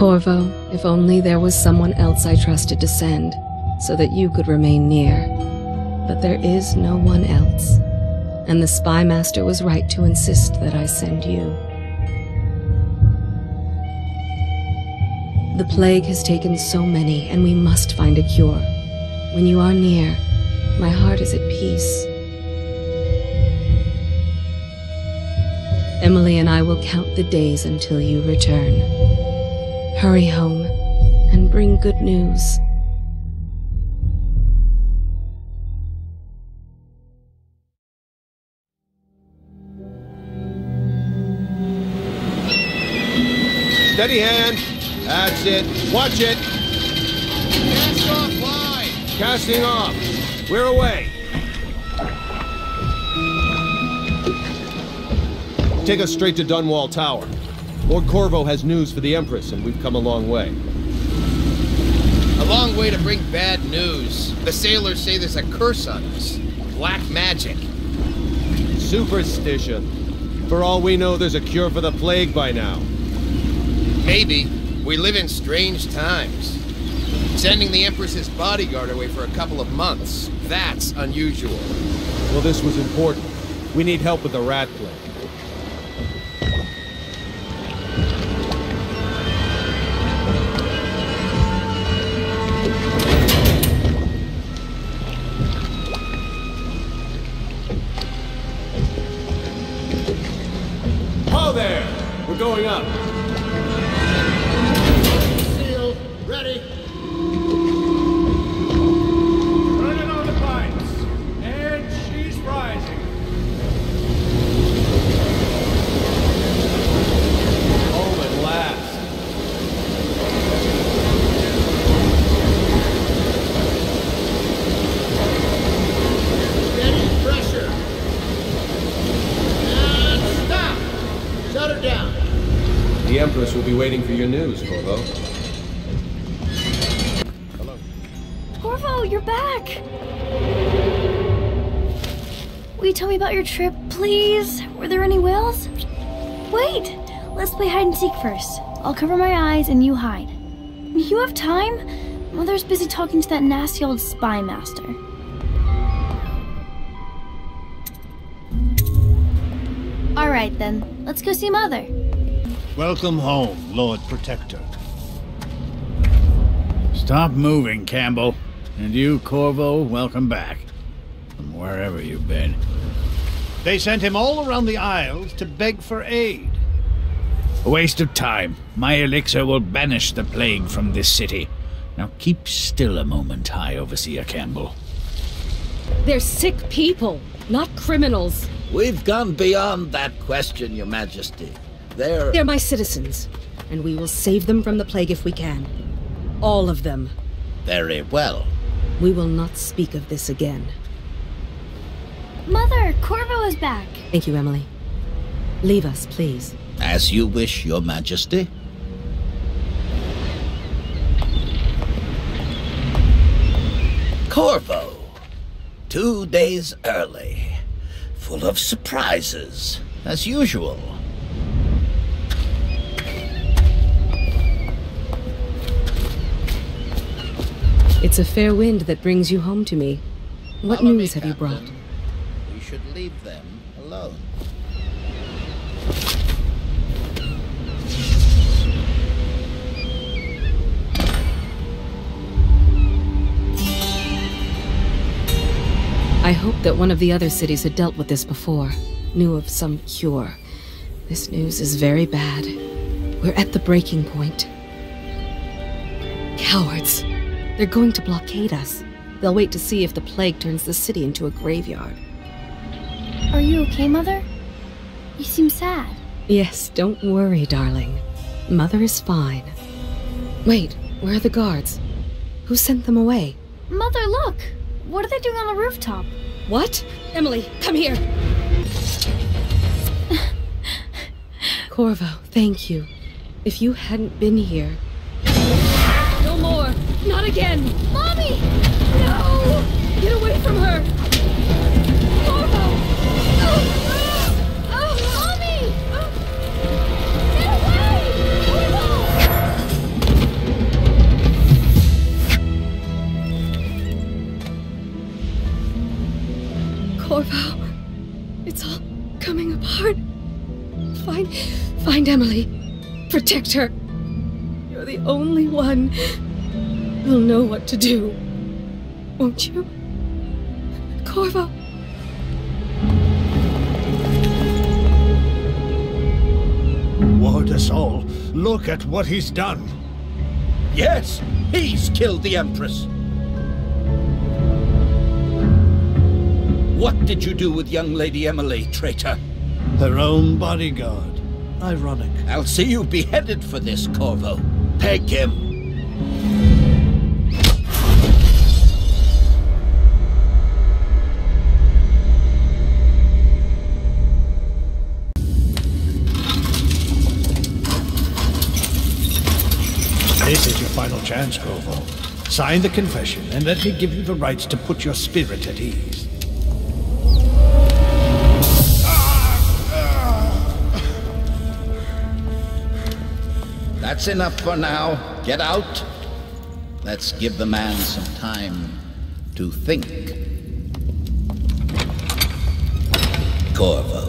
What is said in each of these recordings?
Corvo, if only there was someone else I trusted to send, so that you could remain near. But there is no one else, and the Spy Master was right to insist that I send you. The plague has taken so many, and we must find a cure. When you are near, my heart is at peace. Emily and I will count the days until you return. Hurry home and bring good news. Steady hand. That's it. Watch it. Cast off line. Casting off. We're away. Take us straight to Dunwall Tower. Lord Corvo has news for the Empress, and we've come a long way. A long way to bring bad news. The sailors say there's a curse on us. Black magic. Superstition. For all we know, there's a cure for the plague by now. Maybe. We live in strange times. Sending the Empress's bodyguard away for a couple of months. That's unusual. Well, this was important. We need help with the rat plague. Ho there! We're going up. Seal. Ready. Turning on the pipes. And she's rising. Home at last. Steady pressure. And stop. Shut her down. The Empress will be waiting for your news, Corvo. Hello. Corvo, you're back! Will you tell me about your trip, please? Were there any whales? Wait! Let's play hide and seek first. I'll cover my eyes and you hide. You have time? Mother's busy talking to that nasty old spy master. Alright then, let's go see Mother. Welcome home, Lord Protector. Stop moving, Campbell. And you, Corvo, welcome back. From wherever you've been. They sent him all around the Isles to beg for aid. A waste of time. My elixir will banish the plague from this city. Now keep still a moment, High Overseer Campbell. They're sick people, not criminals. We've gone beyond that question, Your Majesty. They're my citizens, and we will save them from the plague if we can. All of them. very well. We will not speak of this again. Mother, Corvo is back. Thank you, Emily. Leave us, please. As you wish, Your Majesty. Corvo. 2 days early. Full of surprises, as usual. It's a fair wind that brings you home to me. What Follow news me, have you brought? Captain. We should leave them alone. I hoped that one of the other cities had dealt with this before, knew of some cure. This news is very bad. We're at the breaking point. Cowards. They're going to blockade us. They'll wait to see if the plague turns the city into a graveyard. Are you okay, Mother? You seem sad. Yes, don't worry, darling. Mother is fine. Wait, where are the guards? Who sent them away? Mother, look! What are they doing on the rooftop? What? Emily, come here! Corvo, thank you. If you hadn't been here... No more! Not again! Mommy! No! Get away from her! Corvo! Mommy! Get away! Corvo! protect her. You're the only one who'll know what to do. Won't you? Corvo. Ward us all. Look at what he's done. Yes, he's killed the Empress. What did you do with young Lady Emily, traitor? Her own bodyguard. Ironic. I'll see you beheaded for this, Corvo. Peg him. This is your final chance, Corvo. Sign the confession, and let me give you the rights to put your spirit at ease. That's enough for now. Get out. Let's give the man some time to think. Corvo,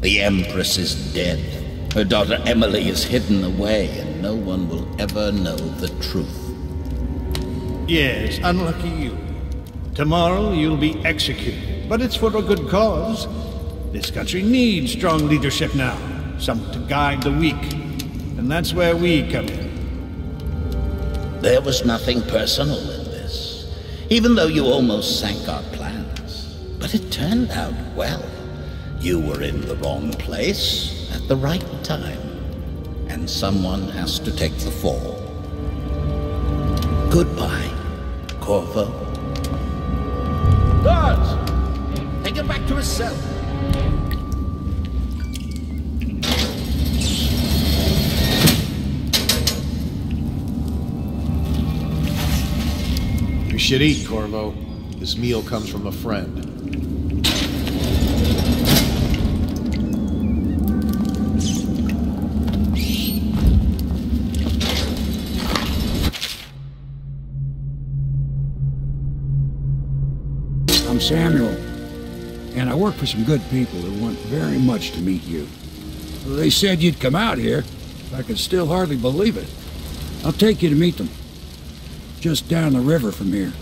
the Empress is dead. Her daughter Emily is hidden away, and no one will ever know the truth. Yes, unlucky you. Tomorrow you'll be executed, but it's for a good cause. This country needs strong leadership now, someone to guide the weak. And that's where we come in. There was nothing personal in this, even though you almost sank our plans. But it turned out well. You were in the wrong place at the right time, and someone has to take the fall. Goodbye, Corvo. Guards! Take him back to his cell. You should eat, Corvo. This meal comes from a friend. I'm Samuel, and I work for some good people who want very much to meet you. They said you'd come out here. I can still hardly believe it. I'll take you to meet them. Just down the river from here.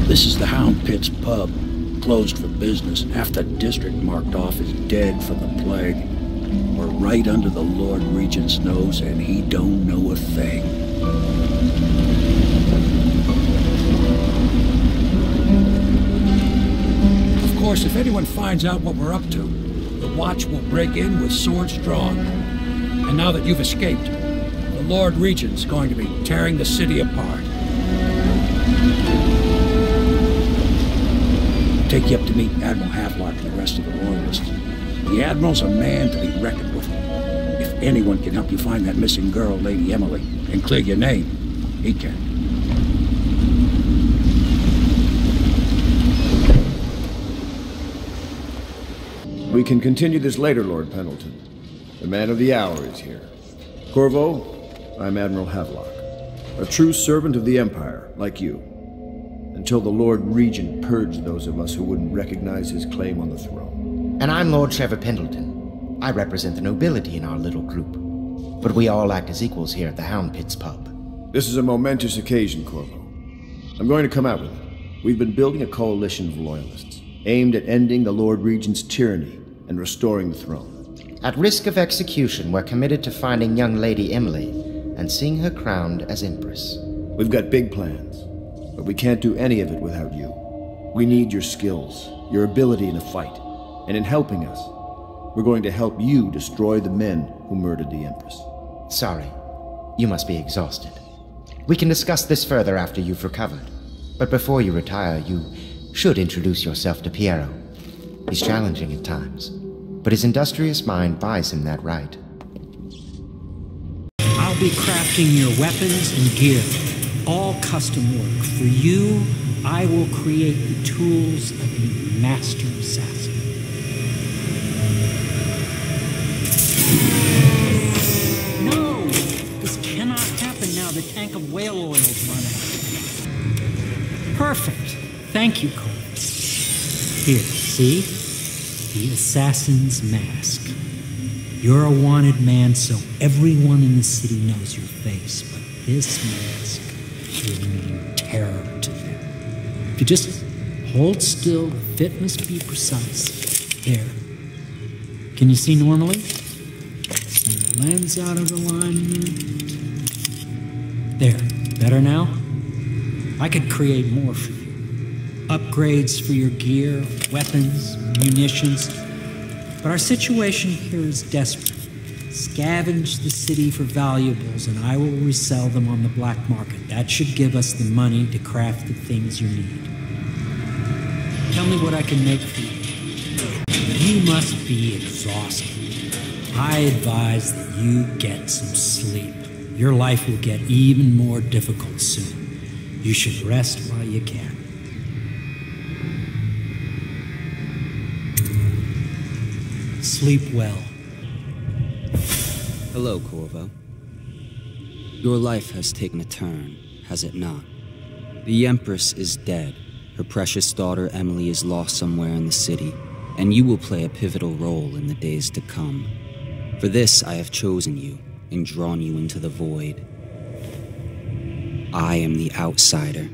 This is the Hound Pit's pub. Closed for business. Half the district marked off as dead from the plague. We're right under the Lord Regent's nose, and he don't know a thing. Of course, if anyone finds out what we're up to, the Watch will break in with swords drawn. And now that you've escaped, the Lord Regent's going to be tearing the city apart. Take you up to meet Admiral Havelock and the rest of the Royalists. The Admiral's a man to be reckoned with. If anyone can help you find that missing girl, Lady Emily, and clear your name, he can. We can continue this later, Lord Pendleton. The man of the hour is here. Corvo, I'm Admiral Havelock, a true servant of the Empire, like you. Until the Lord Regent purged those of us who wouldn't recognize his claim on the throne. And I'm Lord Trevor Pendleton. I represent the nobility in our little group. But we all act as equals here at the Hound Pit's pub. This is a momentous occasion, Corvo. I'm going to come out with it. We've been building a coalition of loyalists, aimed at ending the Lord Regent's tyranny and restoring the throne. At risk of execution, we're committed to finding young Lady Emily and seeing her crowned as Empress. We've got big plans, but we can't do any of it without you. We need your skills, your ability in a fight, and in helping us, we're going to help you destroy the men who murdered the Empress. Sorry, you must be exhausted. We can discuss this further after you've recovered. But before you retire, you should introduce yourself to Piero. He's challenging at times, but his industrious mind buys him that right. I'll be crafting your weapons and gear, all custom work. For you, I will create the tools of a master assassin. No! This cannot happen now. The tank of whale oil is running out. Perfect. Thank you, Cole. Here, see? The assassin's mask. You're a wanted man, so everyone in the city knows your face, but this mask will mean terror to them. If you just hold still, the fit must be precise. There. Can you see normally? Send the lens out of alignment. There. Better now? I could create more for you. Upgrades for your gear, weapons, munitions. But our situation here is desperate. Scavenge the city for valuables and I will resell them on the black market. That should give us the money to craft the things you need. Tell me what I can make for you. You must be exhausted. I advise that you get some sleep. Your life will get even more difficult soon. You should rest while you can. Sleep well. Hello, Corvo. Your life has taken a turn, has it not? The Empress is dead. Her precious daughter Emily is lost somewhere in the city, and you will play a pivotal role in the days to come. For this I have chosen you and drawn you into the void. I am the outsider,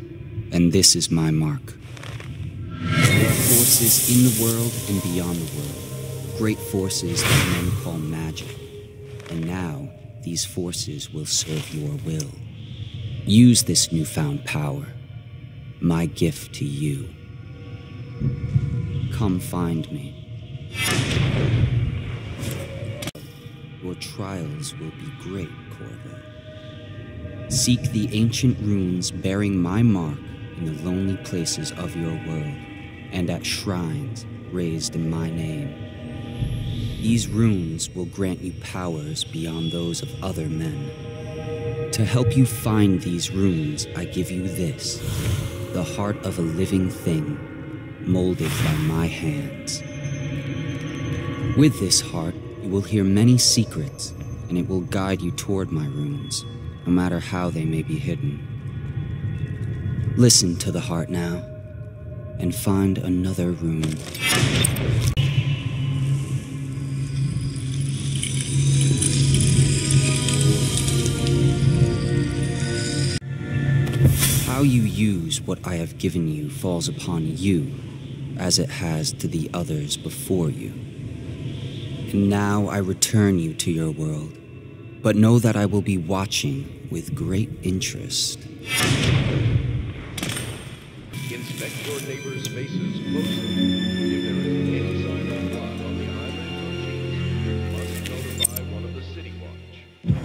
and this is my mark. There are forces in the world and beyond the world. Great forces that men call magic. And now, these forces will serve your will. Use this newfound power, my gift to you. Come find me. Your trials will be great, Corvo. Seek the ancient runes bearing my mark in the lonely places of your world, and at shrines raised in my name. These runes will grant you powers beyond those of other men. To help you find these runes, I give you this, the heart of a living thing, molded by my hands. With this heart, you will hear many secrets, and it will guide you toward my runes, no matter how they may be hidden. Listen to the heart now, and find another rune. How you use what I have given you falls upon you, as it has to the others before you. And now I return you to your world, but know that I will be watching with great interest. Inspect your neighbor's faces closely. If there is any sign of blood on the eyelids or cheeks, you must notify one of the City Watch.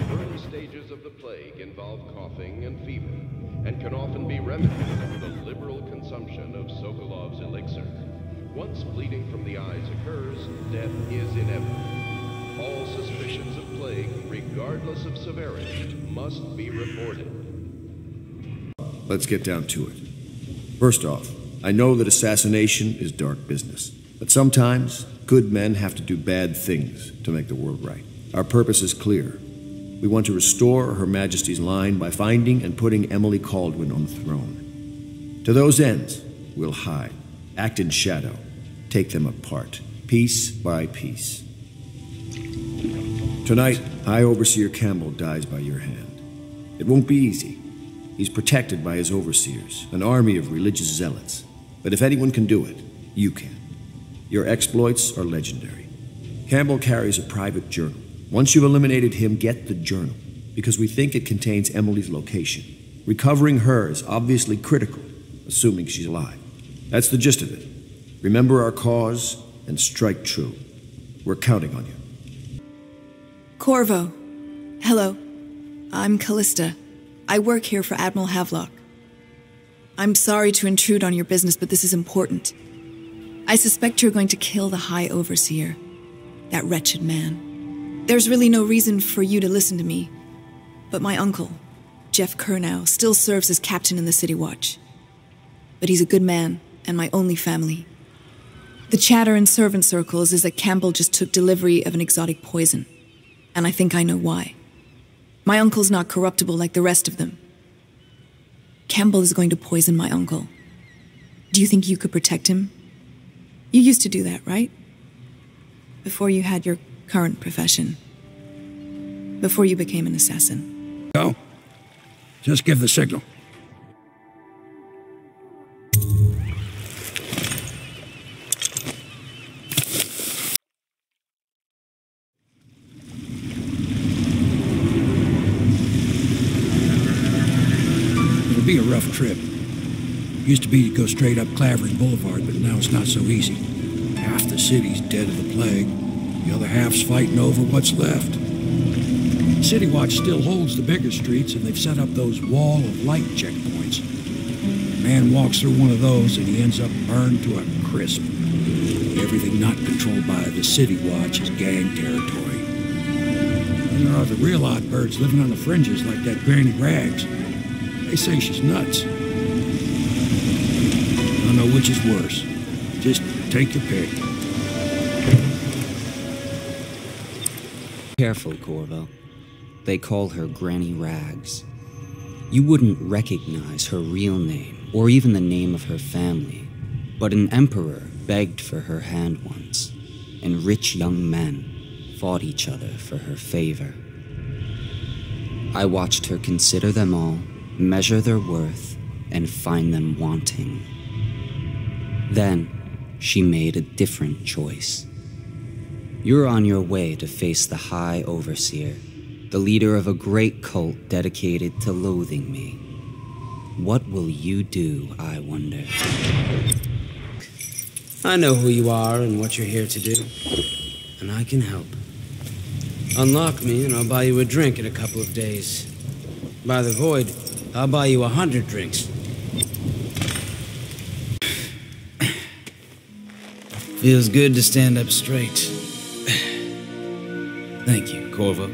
Early stages of the plague involve coughing and fever, and can often be remedied with a liberal consumption of Sokolov's elixir. Once bleeding from the eyes occurs, death is inevitable. All suspicions of plague, regardless of severity, must be reported. Let's get down to it. First off, I know that assassination is dark business, but sometimes good men have to do bad things to make the world right. Our purpose is clear. We want to restore Her Majesty's line by finding and putting Emily Kaldwin on the throne. To those ends, we'll hide, act in shadow, take them apart, piece by piece. Tonight, High Overseer Campbell dies by your hand. It won't be easy. He's protected by his overseers, an army of religious zealots. But if anyone can do it, you can. Your exploits are legendary. Campbell carries a private journal. Once you've eliminated him, get the journal, because we think it contains Emily's location. Recovering her is obviously critical, assuming she's alive. That's the gist of it. Remember our cause and strike true. We're counting on you. Corvo. Hello. I'm Callista. I work here for Admiral Havelock. I'm sorry to intrude on your business, but this is important. I suspect you're going to kill the High Overseer, that wretched man. There's really no reason for you to listen to me, but my uncle, Jeff Kernow, still serves as captain in the City Watch. But he's a good man, and my only family. The chatter in servant circles is that Campbell just took delivery of an exotic poison, and I think I know why. My uncle's not corruptible like the rest of them. Campbell is going to poison my uncle, Do you think you could protect him? You used to do that, right? Before you had your current profession. Before you became an assassin. Go. Just give the signal. It'll be a rough trip. Used to be to go straight up Clavers Boulevard, but now it's not so easy. Half the city's dead of the plague. The other half's fighting over what's left. City Watch still holds the bigger streets, and they've set up those wall of light checkpoints. A man walks through one of those, and he ends up burned to a crisp. Everything not controlled by the City Watch is gang territory. And there are the real odd birds living on the fringes like that Granny Rags. They say she's nuts. I don't know which is worse. Just take your pick. Careful, Corvo. They call her Granny Rags. You wouldn't recognize her real name, or even the name of her family, but an emperor begged for her hand once, and rich young men fought each other for her favor. I watched her consider them all, measure their worth, and find them wanting. Then, she made a different choice. You're on your way to face the High Overseer, the leader of a great cult dedicated to loathing me. What will you do, I wonder? I know who you are and what you're here to do, and I can help. Unlock me and I'll buy you a drink in a couple of days. By the Void, I'll buy you 100 drinks. Feels good to stand up straight. Thank you, Corvo.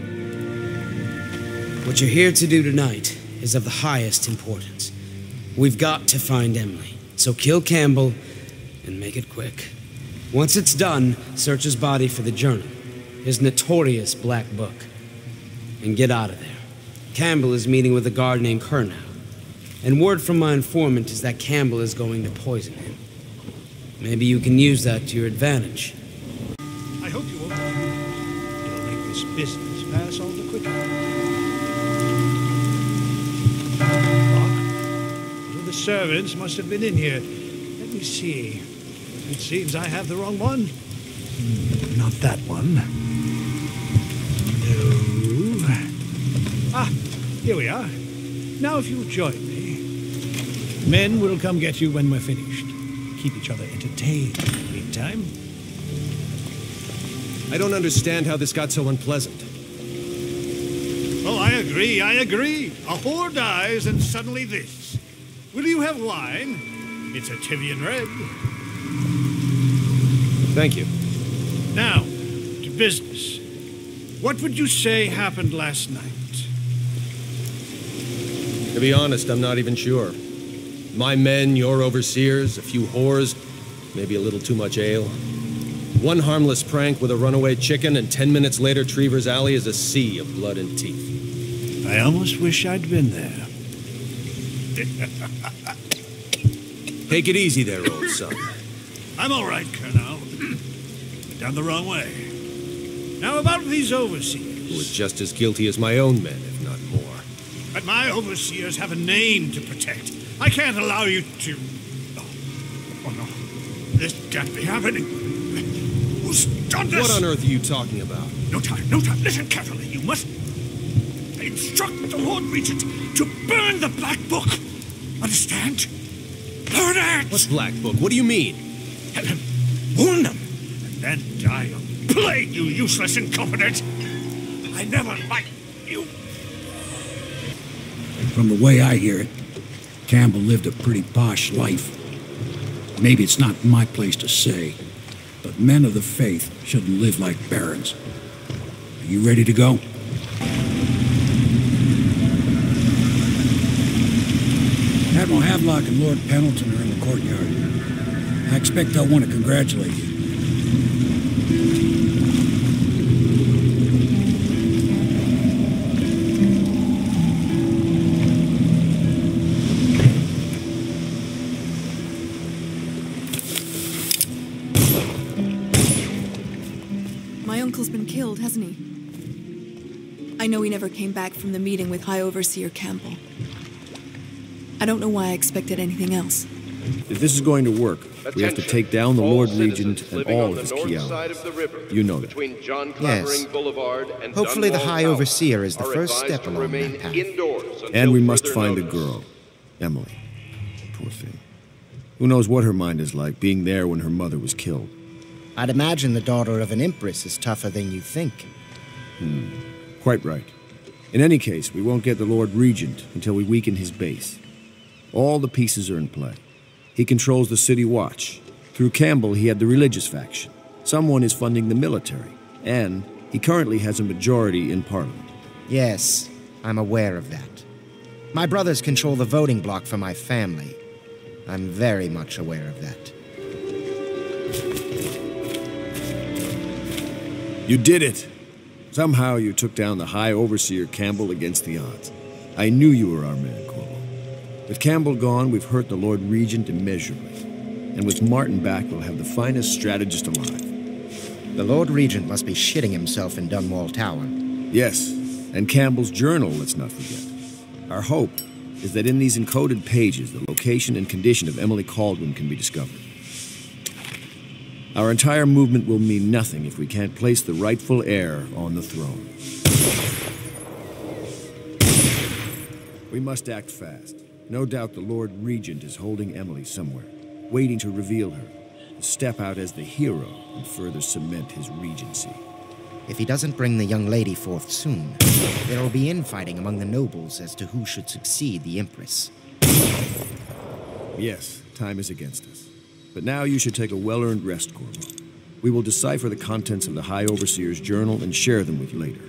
What you're here to do tonight is of the highest importance. We've got to find Emily, so kill Campbell and make it quick. Once it's done, search his body for the journal, his notorious black book, and get out of there. Campbell is meeting with a guard named Kernow, and word from my informant is that Campbell is going to poison him. Maybe you can use that to your advantage. I hope you won't. It'll make this business pass all the quicker. Doc, one of the servants must have been in here. Let me see. It seems I have the wrong one. Not that one. No. Ah, here we are. Now if you'll join me. Men will come get you when we're finished. Keep each other entertained in the meantime. I don't understand how this got so unpleasant. Oh, I agree. A whore dies and suddenly this. Will you have wine? It's a Tivian red. Thank you. Now, to business. What would you say happened last night? To be honest, I'm not even sure. My men, your overseers, a few whores, maybe a little too much ale. One harmless prank with a runaway chicken, and 10 minutes later, Trevor's Alley is a sea of blood and teeth. I almost wish I'd been there. Take it easy there, old son. I'm all right, Colonel. Down the wrong way. Now about these overseers. Who are just as guilty as my own men, if not more. But my overseers have a name to protect. I can't allow you to... Oh no. This can't be happening. Who's done this? What on earth are you talking about? No time. Listen carefully. You must instruct the Lord Regent to burn the Black Book. Understand? Burn it! What Black Book? What do you mean? Tell him. Warn them. And then die of plague, you useless incompetent. I never liked you. From the way I hear it, Campbell lived a pretty posh life. Maybe it's not my place to say, but men of the faith shouldn't live like barons. Are you ready to go? Admiral Havelock and Lord Pendleton are in the courtyard. I expect they'll want to congratulate you. uncle's been killed, hasn't he? I know he never came back from the meeting with High Overseer Campbell. I don't know why I expected anything else. If this is going to work, we have to take down the Lord Regent and all of his key allies. You know that. Yes. Hopefully the High Overseer is the first step along that path. And we must find a girl. Emily. Poor thing. Who knows what her mind is like, being there when her mother was killed. I'd imagine the daughter of an empress is tougher than you think. Quite right. In any case, we won't get the Lord Regent until we weaken his base. All the pieces are in play. He controls the city watch. Through Campbell, he had the religious faction. Someone is funding the military. And he currently has a majority in Parliament. Yes, I'm aware of that. My brothers control the voting bloc for my family. I'm very much aware of that. You did it! Somehow you took down the High Overseer Campbell against the odds. I knew you were our man, Corvo. With Campbell gone, we've hurt the Lord Regent immeasurably. And with Martin back, we'll have the finest strategist alive. The Lord Regent must be shitting himself in Dunwall Tower. Yes, and Campbell's journal, let's not forget. Our hope is that in these encoded pages, the location and condition of Emily Kaldwin can be discovered. Our entire movement will mean nothing if we can't place the rightful heir on the throne. We must act fast. No doubt the Lord Regent is holding Emily somewhere, waiting to reveal her, to step out as the hero and further cement his regency. If he doesn't bring the young lady forth soon, there will be infighting among the nobles as to who should succeed the Empress. Yes, time is against us. But now you should take a well-earned rest, Corvo. We will decipher the contents of the High Overseer's journal and share them with you later.